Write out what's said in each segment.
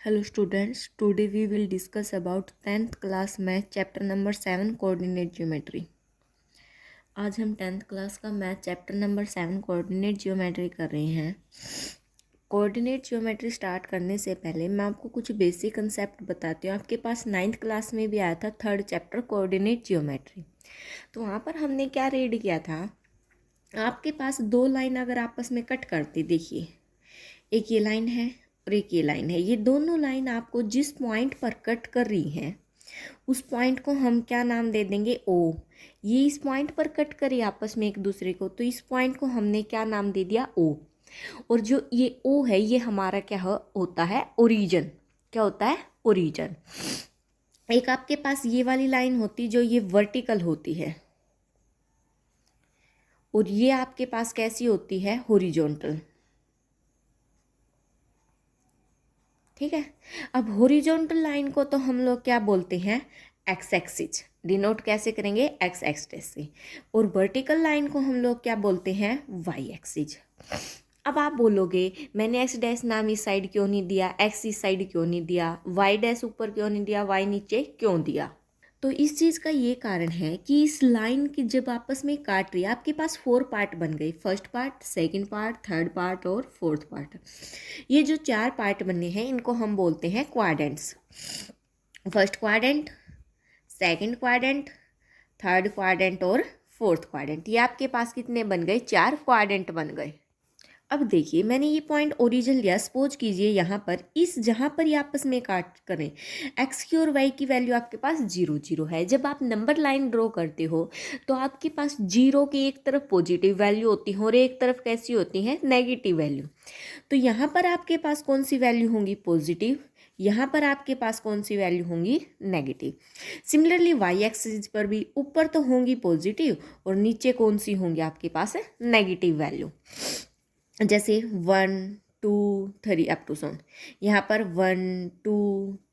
Hello students, today we will discuss about 10th class math chapter number 7 coordinate geometry। आज हम 10th class का math chapter number 7 coordinate geometry कर रहे हैं। Coordinate geometry start करने से पहले मैं आपको कुछ बेसिक कंसेप्ट बताती हूँ। आपके पास 9th क्लास में भी आया था 3rd चैप्टर कोऑर्डिनेट जियोमेट्री। तो वहाँ पर हमने क्या रीड किया था, आपके पास दो लाइन अगर आपस में कट करती, देखिए एक ये लाइन है और एक ये लाइन है, ये दोनों लाइन आपको जिस पॉइंट पर कट कर रही हैं उस पॉइंट को हम क्या नाम दे देंगे, ओ। ये इस पॉइंट पर कट करी आपस में एक दूसरे को, तो इस पॉइंट को हमने क्या नाम दे दिया, ओ। और जो ये ओ है ये हमारा क्या होता है, ओरिजिन। क्या होता है, ओरिजिन। एक आपके पास ये वाली लाइन होती जो ये वर्टिकल होती है और ये आपके पास कैसी होती है, हॉरिजॉन्टल। ठीक है। अब हॉरिजॉन्टल लाइन को तो हम लोग क्या बोलते हैं, एक्स एक्सिस। डिनोट कैसे करेंगे, एक्स एक्सिस से। और वर्टिकल लाइन को हम लोग क्या बोलते हैं, वाई एक्सिस। अब आप बोलोगे मैंने एक्स डैश नाम इस साइड क्यों नहीं दिया, एक्स इस साइड क्यों नहीं दिया, वाई डैश ऊपर क्यों नहीं दिया, वाई नीचे क्यों दिया। तो इस चीज़ का ये कारण है कि इस लाइन की जब आपस में काट रही है, आपके पास 4 पार्ट बन गए, first part, second part, third part और फोर्थ पार्ट। ये जो 4 पार्ट बने हैं इनको हम बोलते हैं quadrants. First quadrant, second quadrant, third quadrant और फोर्थ क्वाड्रेंट। ये आपके पास कितने बन गए, 4 क्वाड्रेंट बन गए। अब देखिए मैंने ये पॉइंट ओरिजिन लिया, सपोज कीजिए यहाँ पर इस जहाँ पर ये आपस में काट करें, एक्स की और वाई की वैल्यू आपके पास 0 0 है। जब आप नंबर लाइन ड्रॉ करते हो तो आपके पास 0 की एक तरफ पॉजिटिव वैल्यू होती है और एक तरफ कैसी होती है, नेगेटिव वैल्यू। तो यहाँ पर आपके पास कौन सी वैल्यू होंगी, पॉजिटिव। यहाँ पर आपके पास कौन सी वैल्यू होंगी, नेगेटिव। सिमिलरली वाई एक्सिस पर भी ऊपर तो होंगी पॉजिटिव और नीचे कौन सी होंगी आपके पास है, नेगेटिव वैल्यू। जैसे 1 2 3 अप टू सोन, यहाँ पर 1 2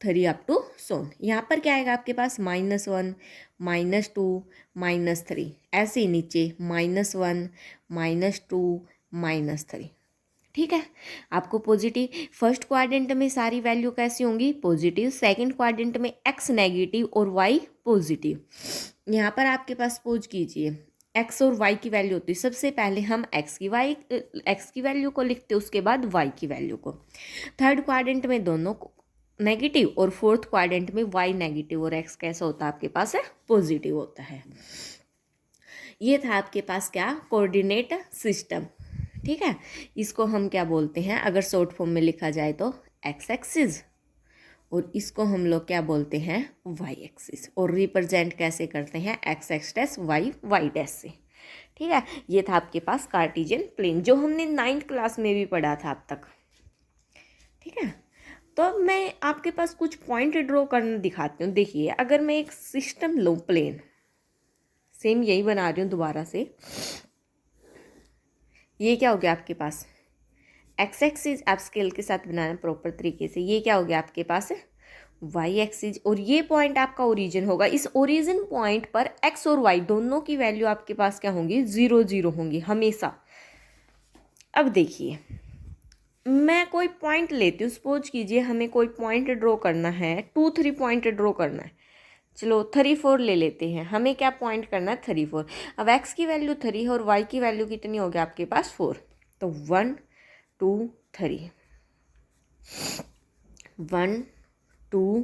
3 अप टू सोन। यहाँ पर क्या आएगा आपके पास, -1 -2 -3। ऐसे ही नीचे -1 -2 -3। ठीक है। आपको पॉजिटिव फर्स्ट क्वाड्रेंट में सारी वैल्यू कैसी होंगी, पॉजिटिव। सेकंड क्वाड्रेंट में एक्स नेगेटिव और वाई पॉजिटिव। यहाँ पर आपके पास सपोज कीजिए एक्स और वाई की वैल्यू होती है, सबसे पहले हम एक्स की वैल्यू को लिखते हैं, उसके बाद वाई की वैल्यू को। थर्ड क्वाड्रेंट में दोनों नेगेटिव और फोर्थ क्वाड्रेंट में वाई नेगेटिव और एक्स कैसा होता है आपके पास है, पॉजिटिव होता है। ये था आपके पास क्या, कोऑर्डिनेट सिस्टम। ठीक है। इसको हम क्या बोलते हैं, अगर शॉर्ट फॉर्म में लिखा जाए तो एक्स एक्सिस, और इसको हम लोग क्या बोलते हैं, वाई एक्सिस। और रिप्रेजेंट कैसे करते हैं, X X dash Y Y dash से। ठीक है। ये था आपके पास कार्टेशियन प्लेन, जो हमने 9th क्लास में भी पढ़ा था अब तक। ठीक है। तो अब मैं आपके पास कुछ पॉइंट ड्रॉ करना दिखाती हूँ। देखिए अगर मैं एक सिस्टम लूँ, प्लेन, सेम यही बना रही हूँ दोबारा से। ये क्या हो गया आपके पास, एक्स एक्सिस। आप स्केल के साथ बनाना प्रॉपर तरीके से। ये क्या हो गया आपके पास, वाई एक्सिस। और ये पॉइंट आपका ओरिजिन होगा। इस ओरिजिन पॉइंट पर एक्स और वाई दोनों की वैल्यू आपके पास क्या होंगी, 0 0 होंगी हमेशा। अब देखिए मैं कोई पॉइंट लेती हूँ, सपोज कीजिए हमें कोई पॉइंट ड्रॉ करना है, 2 3 पॉइंट ड्रॉ करना है। चलो 3 4 ले लेते हैं। हमें क्या पॉइंट करना है, 3 4। अब एक्स की वैल्यू 3 और वाई की वैल्यू कितनी होगी आपके पास, 4। तो 1 2 3, 1 2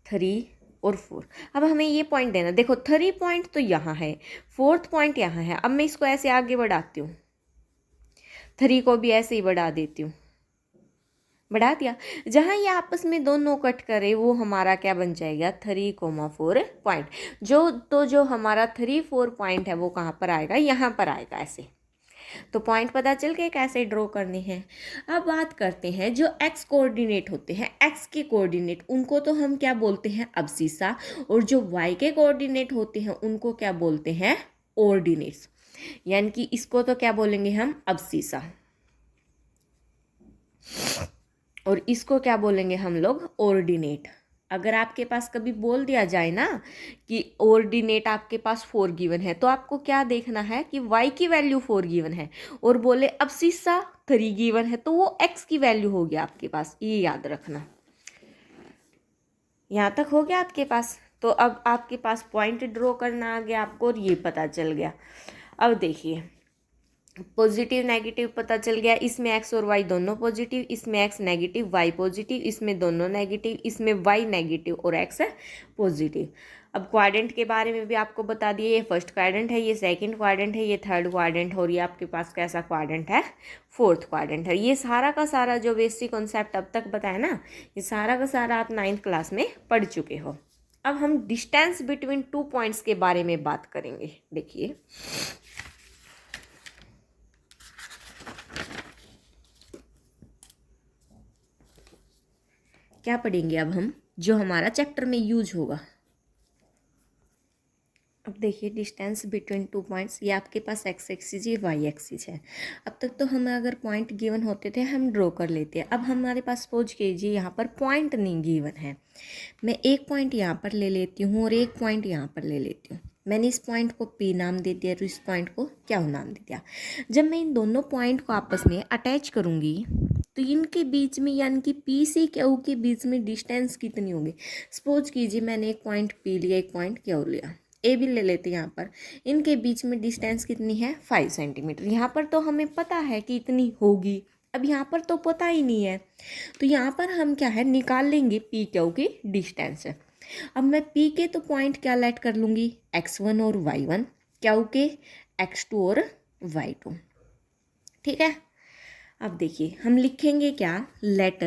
3 और 4। अब हमें ये पॉइंट देना, देखो 3 पॉइंट तो यहाँ है, 4th पॉइंट यहाँ है। अब मैं इसको ऐसे आगे बढ़ाती हूँ, 3 को भी ऐसे ही बढ़ा देती हूँ, बढ़ा दिया। जहाँ ये आपस में दोनों कट करे वो हमारा क्या बन जाएगा, 3,4 पॉइंट। जो हमारा 3 4 पॉइंट है वो कहाँ पर आएगा, यहाँ पर आएगा ऐसे। तो पॉइंट पता चल गए कैसे ड्रॉ करने हैं। अब बात करते हैं जो एक्स कोऑर्डिनेट होते हैं, एक्स के कोऑर्डिनेट उनको तो हम क्या बोलते हैं, अब्सिसा। और जो वाई के कोऑर्डिनेट होते हैं उनको क्या बोलते हैं, ऑर्डिनेट्स। यानी कि इसको तो क्या बोलेंगे हम, अब्सिसा, और इसको क्या बोलेंगे हम लोग, ऑर्डिनेट। अगर आपके पास कभी बोल दिया जाए ना कि ऑर्डिनेट आपके पास 4 गिवन है, तो आपको क्या देखना है कि y की वैल्यू 4 गिवन है, और बोले अब्सिस्सा 3 गिवन है, तो वो x की वैल्यू होगी आपके पास, ये याद रखना। यहाँ तक हो गया आपके पास। तो अब आपके पास पॉइंट ड्रॉ करना आ गया आपको और ये पता चल गया। अब देखिए पॉजिटिव नेगेटिव पता चल गया, इसमें एक्स और वाई दोनों पॉजिटिव, इसमें एक्स नेगेटिव वाई पॉजिटिव, इसमें दोनों नेगेटिव, इसमें वाई नेगेटिव और एक्स है पॉजिटिव। अब क्वाड्रेंट के बारे में भी आपको बता दिए, ये फर्स्ट क्वाड्रेंट है, ये सेकंड क्वाड्रेंट है, ये थर्ड क्वाड्रेंट है और ये आपके पास कैसा क्वाड्रेंट है, फोर्थ क्वाड्रेंट है। ये सारा का सारा जो बेसिक कॉन्सेप्ट अब तक बताया ना, ये सारा का सारा आप 9th क्लास में पढ़ चुके हो। अब हम डिस्टेंस बिटवीन 2 पॉइंट्स के बारे में बात करेंगे। देखिए क्या पढ़ेंगे अब हम, जो हमारा चैप्टर में यूज होगा। अब देखिए डिस्टेंस बिटवीन 2 पॉइंट्स, ये आपके पास एक्स एक्सिस है, वाई एक्सिस है। अब तक तो हमें अगर पॉइंट गिवन होते थे हम ड्रॉ कर लेते हैं। अब हमारे पास सपोज कीजिए यहाँ पर पॉइंट नहीं गिवन है, मैं एक पॉइंट यहाँ पर ले लेती हूँ और एक पॉइंट यहाँ पर ले लेती हूँ। मैंने इस पॉइंट को पी नाम दे दिया और इस पॉइंट को क्या नाम दे दिया। जब मैं इन दोनों पॉइंट को आपस में अटैच करूँगी तो इनके बीच में यानी कि पी से क्यू के बीच में डिस्टेंस कितनी होगी। सपोज कीजिए मैंने एक पॉइंट पी लिया, एक पॉइंट क्यू लिया, ए भी ले लेते हैं यहाँ पर। इनके बीच में डिस्टेंस कितनी है, 5 सेंटीमीटर। यहाँ पर तो हमें पता है कि इतनी होगी, अब यहाँ पर तो पता ही नहीं है, तो यहाँ पर हम क्या है निकाल लेंगे पी क्यू की डिस्टेंस। अब मैं पी के तो पॉइंट क्या लेट कर लूँगी, x1 और y1, क्यू के x2 और y2। ठीक है। अब देखिए हम लिखेंगे क्या, let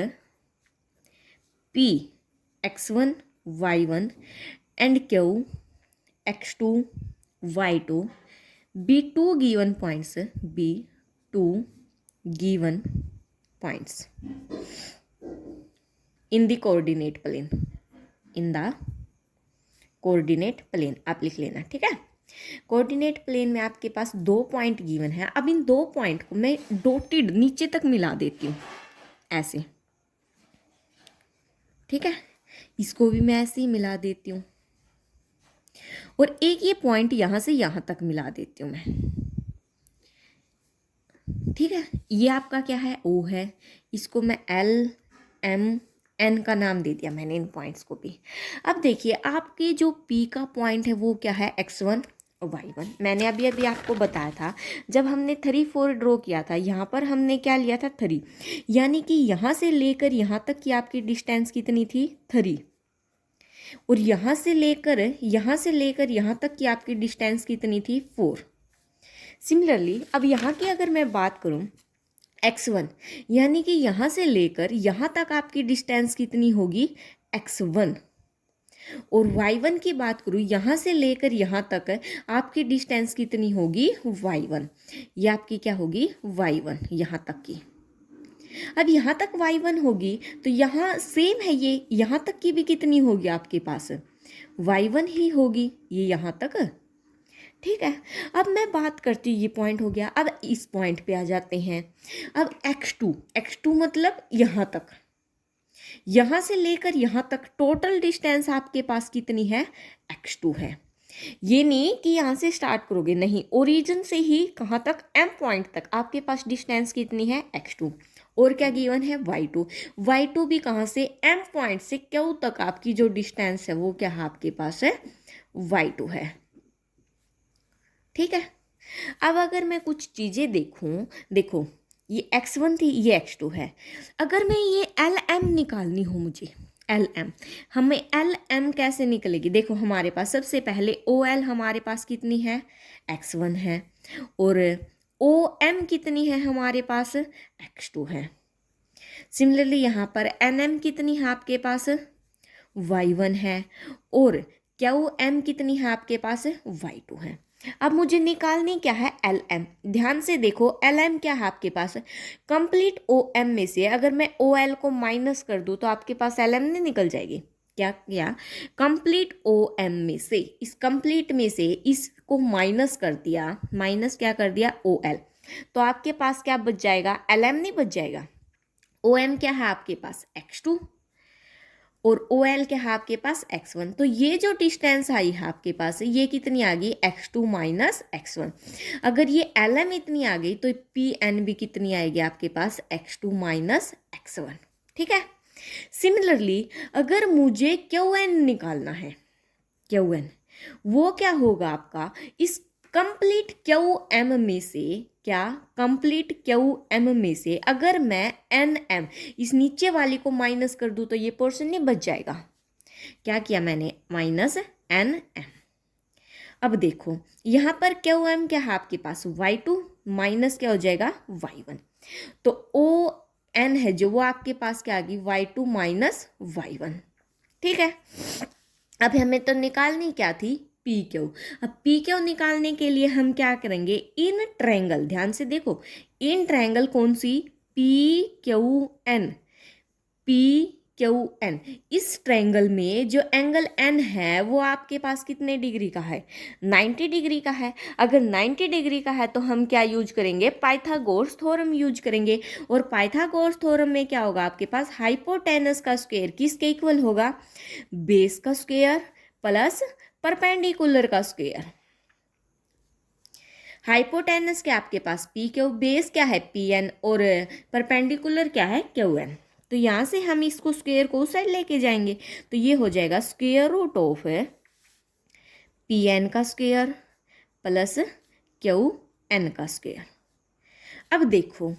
p x1 y1 and q x2 y2 be two given points, be two given points in the coordinate plane, in the coordinate plane आप लिख लेना। ठीक है, कोऑर्डिनेट प्लेन में आपके पास 2 पॉइंट गिवन है। अब इन 2 पॉइंट को मैं डॉटेड नीचे तक मिला देती हूँ ऐसे। ठीक है, इसको भी मैं ऐसे ही मिला देती हूँ और एक ये पॉइंट यहाँ से यहाँ तक मिला देती हूँ मैं। ठीक है, ये आपका क्या है, ओ है, इसको मैं एल एम एन का नाम दे दिया मैंने इन पॉइंट्स को भी। अब देखिए आपके जो पी का पॉइंट है वो क्या है, x1 और y1। मैंने अभी अभी आपको बताया था जब हमने 3 4 ड्रॉ किया था, यहाँ पर हमने क्या लिया था 3, यानी कि यहाँ से लेकर यहाँ तक की आपकी डिस्टेंस कितनी थी 3, और यहाँ से लेकर यहाँ तक की आपकी डिस्टेंस कितनी थी 4। सिमिलरली अब यहाँ की अगर मैं बात करूँ x1, यानी कि यहाँ से लेकर यहाँ तक आपकी डिस्टेंस कितनी होगी x1, और y1 की बात करूँ यहाँ से लेकर यहाँ तक आपकी डिस्टेंस कितनी होगी y1, ये आपकी क्या होगी y1 यहाँ तक की। अब यहाँ तक y1 होगी तो यहाँ सेम है, ये यहाँ तक की भी कितनी होगी आपके पास y1 ही होगी, ये यहाँ तक। ठीक है, अब मैं बात करती हूँ, ये पॉइंट हो गया। अब इस पॉइंट पे आ जाते हैं। अब x2 मतलब यहाँ तक, यहाँ से लेकर यहाँ तक टोटल डिस्टेंस आपके पास कितनी है x2 है। ये नहीं कि यहाँ से स्टार्ट करोगे, नहीं, ओरिजिन से ही कहाँ तक m पॉइंट तक आपके पास डिस्टेंस कितनी है x2, और क्या गिवन है y2 भी कहाँ से m पॉइंट से q तक आपकी जो डिस्टेंस है वो क्या है आपके पास है y2 है। ठीक है, अब अगर मैं कुछ चीज़ें देखूं, देखो ये x1 थी, ये x2 है। अगर मैं ये LM निकालनी हो मुझे, LM, हमें LM कैसे निकलेगी, देखो हमारे पास सबसे पहले OL हमारे पास कितनी है x1 है, और OM कितनी है हमारे पास x2 है। सिमिलरली यहाँ पर NM कितनी है आपके पास y1 है, और QM कितनी है आपके पास y2 है। अब मुझे निकालनी क्या है LM। ध्यान से देखो LM क्या है आपके पास, कंप्लीट OM में से अगर मैं OL को माइनस कर दूं तो आपके पास LM नहीं निकल जाएगी। क्या किया, कंप्लीट OM में से, इस कंप्लीट में से इसको माइनस कर दिया, माइनस क्या कर दिया OL, तो आपके पास क्या बच जाएगा, LM नहीं बच जाएगा। OM क्या है आपके पास x2, और OL क्या है आपके पास x1। तो ये जो डिस्टेंस आई है आपके पास ये कितनी आ गई x2 माइनस x1। अगर ये LM इतनी आ गई तो PN भी कितनी आएगी आपके पास x2 माइनस x1। ठीक है, सिमिलरली अगर मुझे क्यू एन निकालना है, क्यू एन वो क्या होगा आपका, इस कंप्लीट क्यू एम में से, क्या कंप्लीट क्यू एम में से अगर मैं एन एम इस नीचे वाली को माइनस कर दूं तो ये पोर्शन नहीं बच जाएगा। क्या किया मैंने, माइनस एन एम। अब देखो यहाँ पर क्यू एम क्या है आपके पास, y2 माइनस क्या हो जाएगा, y1। तो ओ एन है जो वो आपके पास क्या आ गई, y2 माइनस y1। ठीक है, अब हमें तो निकालनी क्या थी, पी क्यू। अब पी क्यू निकालने के लिए हम क्या करेंगे, इन ट्रायंगल, ध्यान से देखो, इन ट्रायंगल कौन सी, P Q N, P Q N, इस ट्रायंगल में जो एंगल एन है वो आपके पास कितने डिग्री का है, 90 डिग्री का है। अगर 90 डिग्री का है तो हम क्या यूज करेंगे, पाइथागोरस थ्योरम यूज करेंगे। और पाइथागोरस थ्योरम में क्या होगा आपके पास, हाइपोटेनस का स्क्वायर किसके इक्वल होगा, बेस का स्क्वायर प्लस परपेंडिकुलर का स्क्वायर। हाइपोटेनस क्या आपके पास पी क्यू, बेस क्या है पी एन, और परपेंडिकुलर क्या है क्यू एन। तो यहाँ से हम इसको स्क्वायर को उस साइड लेके जाएंगे तो ये हो जाएगा square root of P N का स्क्वायर प्लस क्यू एन का स्क्वायर। अब देखो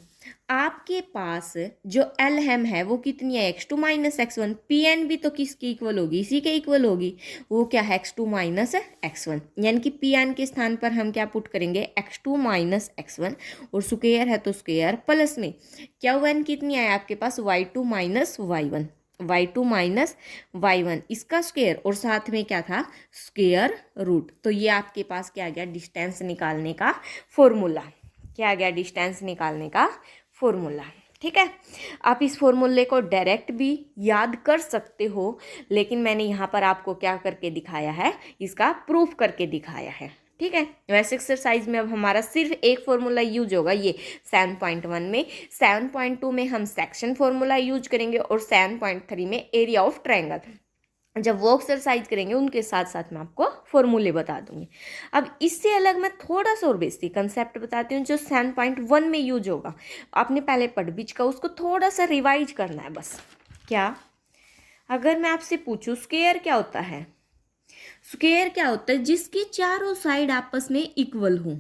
आपके पास जो एल एम है वो कितनी है, x2 minus x1। P N भी तो किसकी इक्वल होगी, इसी के इक्वल होगी, वो क्या है x2 माइनस x1। यानी कि पी एन के स्थान पर हम क्या पुट करेंगे, x2 माइनस x1, और स्क्वायर है तो स्क्वायर प्लस में क्यू एन कितनी है आपके पास, y2 minus y1, y2 minus y1 इसका स्क्वायर, और साथ में क्या था, स्क्वायर रूट। तो ये आपके पास क्या आ गया, डिस्टेंस निकालने का फॉर्मूला, क्या आ गया, डिस्टेंस निकालने का फॉर्मूला। ठीक है, आप इस फॉर्मूले को डायरेक्ट भी याद कर सकते हो, लेकिन मैंने यहाँ पर आपको क्या करके दिखाया है, इसका प्रूफ करके दिखाया है। ठीक है, वैसे एक्सरसाइज में अब हमारा सिर्फ एक फॉर्मूला यूज होगा, ये 7.1 में। 7.2 में हम सेक्शन फॉर्मूला यूज करेंगे, और 7.3 में एरिया ऑफ ट्रायंगल। जब वो एक्सरसाइज करेंगे उनके साथ साथ मैं आपको फॉर्मूले बता दूंगी। अब इससे अलग मैं थोड़ा सा और बेसिक कंसेप्ट बताती हूँ जो 7.1 में यूज होगा। आपने पहले पढ़ भी का, उसको थोड़ा सा रिवाइज करना है बस। क्या, अगर मैं आपसे पूछूं स्क्वायर क्या होता है, स्क्वायर क्या होता है, जिसकी चारों साइड आपस में इक्वल हो।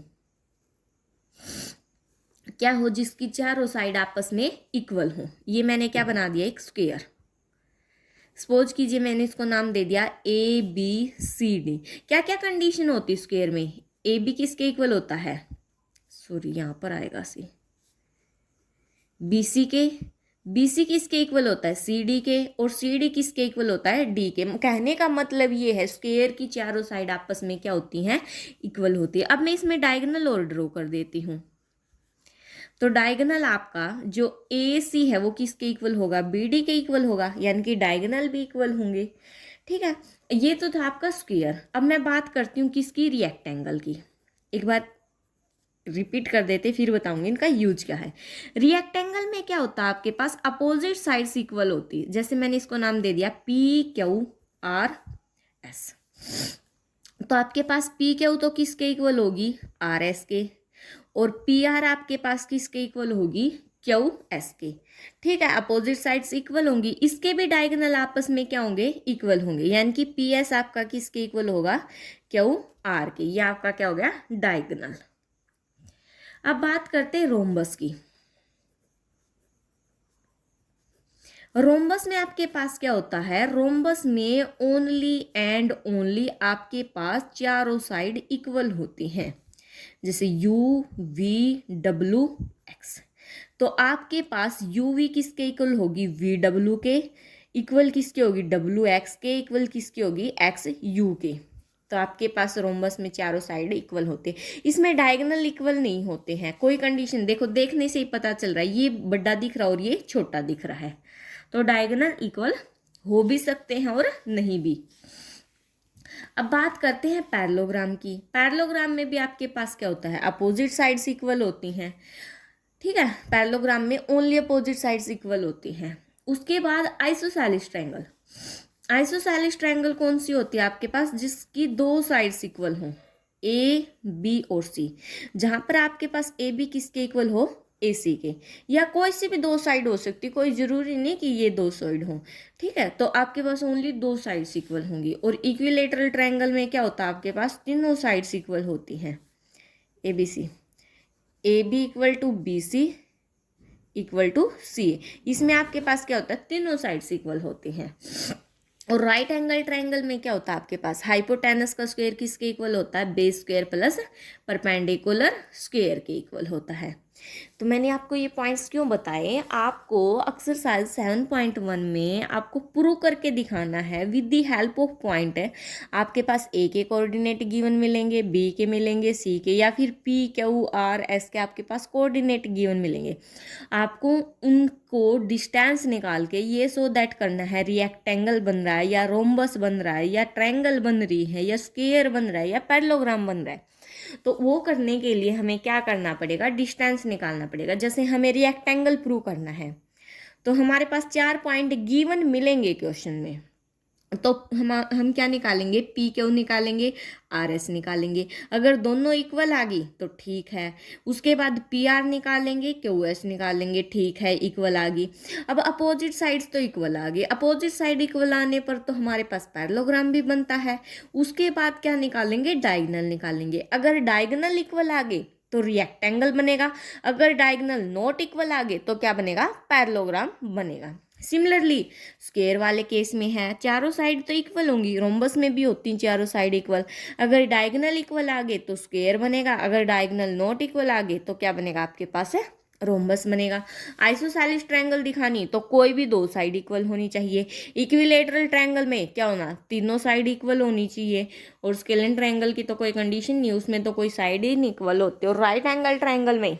क्या हो, जिसकी चारों साइड आपस में इक्वल हो। ये मैंने क्या बना दिया, एक स्क्वायर। सपोज कीजिए मैंने इसको नाम दे दिया ए बी सी डी। क्या क्या कंडीशन होती है स्क्वायर में, ए बी किसके इक्वल होता है, सॉरी यहाँ पर आएगा सी, बी सी के, बी सी किसके इक्वल होता है, सी डी के, और सी डी किसके इक्वल होता है, डी के। कहने का मतलब ये है स्क्वायर की चारों साइड आपस में क्या होती हैं, इक्वल होती है। अब मैं इसमें डायगोनल और ड्रॉ कर देती हूँ। तो डायगोनल आपका जो ए सी है वो किसके इक्वल होगा, बी डी के इक्वल होगा, यानी कि डायगोनल भी इक्वल होंगे। ठीक है, ये तो था आपका स्क्वायर। अब मैं बात करती हूँ किसकी, रिएक्टेंगल की। एक बार रिपीट कर देते फिर बताऊंगी इनका यूज क्या है। रिएक्टेंगल में क्या होता है आपके पास, अपोजिट साइड्स इक्वल होती है। जैसे मैंने इसको नाम दे दिया पी क्यू आर एस। तो आपके पास पी क्यू तो किसके इक्वल होगी, आर एस के, और पी आर आपके पास किसके इक्वल होगी, क्यू एस के। ठीक है, अपोजिट साइड्स इक्वल होंगी, इसके भी डायगोनल आपस में क्या होंगे, इक्वल होंगे। यानी कि पी एस आपका किसके इक्वल होगा, क्यू आर के। ये आपका क्या हो गया, डायगोनल। अब बात करते हैं रोम्बस की। रोम्बस में आपके पास क्या होता है, रोम्बस में ओनली एंड ओनली आपके पास चारों साइड इक्वल होती हैं। जैसे यू वी डब्ल्यू एक्स, तो आपके पास यू वी किसके इक्वल होगी, वी डब्ल्यू के इक्वल किसके होगी, डब्ल्यू एक्स के इक्वल किसकी होगी, एक्स यू के। तो आपके पास रोम्बस में चारों साइड इक्वल होते हैं। इसमें डायगोनल इक्वल नहीं होते हैं, कोई कंडीशन देखो, देखने से ही पता चल रहा है ये बड़ा दिख रहा है और ये छोटा दिख रहा है। तो डायगोनल इक्वल हो भी सकते हैं और नहीं भी। अब बात करते हैं पैरेललोग्राम की। पैरेललोग्राम में भी आपके पास क्या होता है, अपोजिट साइड्स इक्वल होती हैं। ठीक है, पैरेललोग्राम में ओनली अपोजिट साइड्स इक्वल होती हैं। उसके बाद आइसोसेलेस ट्रायंगल। आइसोसेलेस ट्रायंगल कौन सी होती है आपके पास, जिसकी दो साइड्स इक्वल हो, ए बी और सी। जहां पर आपके पास ए बी किसके इक्वल हो, AC के, या कोई सी भी दो साइड हो सकती, कोई ज़रूरी नहीं कि ये दो साइड हो, ठीक है। तो आपके पास ओनली दो साइड्स इक्वल होंगी। और इक्विलेटरल ट्रायंगल में क्या होता है, आपके पास तीनों साइड्स इक्वल होती हैं। ABC, AB equal to BC equal to CA, इसमें आपके पास क्या होता है, तीनों साइड्स इक्वल होती हैं। और राइट एंगल ट्रायंगल में क्या होता है, आपके पास हाइपोटेनस का स्क्वायर किसके इक्वल होता है, base square plus perpendicular square के इक्वल होता है। तो मैंने आपको ये पॉइंट्स क्यों बताए, आपको एक्सरसाइज 7.1 में आपको प्रूव करके दिखाना है with the help of point है। आपके पास ए के कोऑर्डिनेट गिवन मिलेंगे, बी के मिलेंगे, सी के, या फिर PQRS के आपके पास कोऑर्डिनेट गिवन मिलेंगे। आपको उनको डिस्टेंस निकाल के ये सो दैट करना है रिएक्टेंगल बन रहा है या रोम्बस बन रहा है या ट्रायंगल बन रही है या स्क्वायर बन रहा है या पैरेललोग्राम बन रहा है। तो वो करने के लिए हमें क्या करना पड़ेगा, डिस्टेंस निकालना पड़ेगा। जैसे हमें रिएक्टेंगल प्रूव करना है तो हमारे पास 4 पॉइंट गिवन मिलेंगे क्वेश्चन में, तो हम क्या निकालेंगे, PQ निकालेंगे, RS निकालेंगे। अगर दोनों इक्वल आ गई तो ठीक है, उसके बाद PR निकालेंगे, QS निकालेंगे, ठीक है इक्वल आ गई। अब अपोजिट साइड्स तो इक्वल आ गई, अपोजिट साइड इक्वल आने पर तो हमारे पास पैरेललोग्राम भी बनता है। उसके बाद क्या निकालेंगे, डायगोनल निकालेंगे। अगर डायगोनल इक्वल आ गए तो रिएक्टेंगल बनेगा, अगर डायगोनल नॉट इक्वल आ गए तो क्या बनेगा, पैरेललोग्राम बनेगा। सिमिलरली स्क्वायर वाले केस में है, चारों साइड तो इक्वल होंगी, रोम्बस में भी होती हैं चारों साइड इक्वल। अगर डायगोनल इक्वल आ गए तो स्क्वायर बनेगा, अगर डायगोनल नॉट इक्वल आ गए तो क्या बनेगा, आपके पास है रोम्बस बनेगा। आइसोसेलेस ट्रायंगल दिखानी तो कोई भी दो साइड इक्वल होनी चाहिए। इक्विलेटरल ट्रायंगल में क्या होना, तीनों साइड इक्वल होनी चाहिए। और स्केलेन ट्रायंगल की तो कोई कंडीशन नहीं, उसमें तो कोई साइड ही नहीं इक्वल होते। और राइट एंगल ट्रायंगल में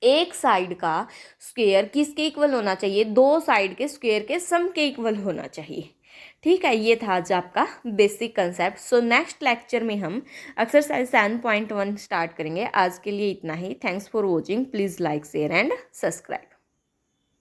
एक साइड का स्क्वायर किसके इक्वल होना चाहिए, दो साइड के स्क्वायर के सम के इक्वल होना चाहिए। ठीक है, ये था आज आपका basic concept. So next lecture में हम एक्सरसाइज 7.1 स्टार्ट करेंगे। आज के लिए इतना ही। Thanks for watching. Please like share and subscribe.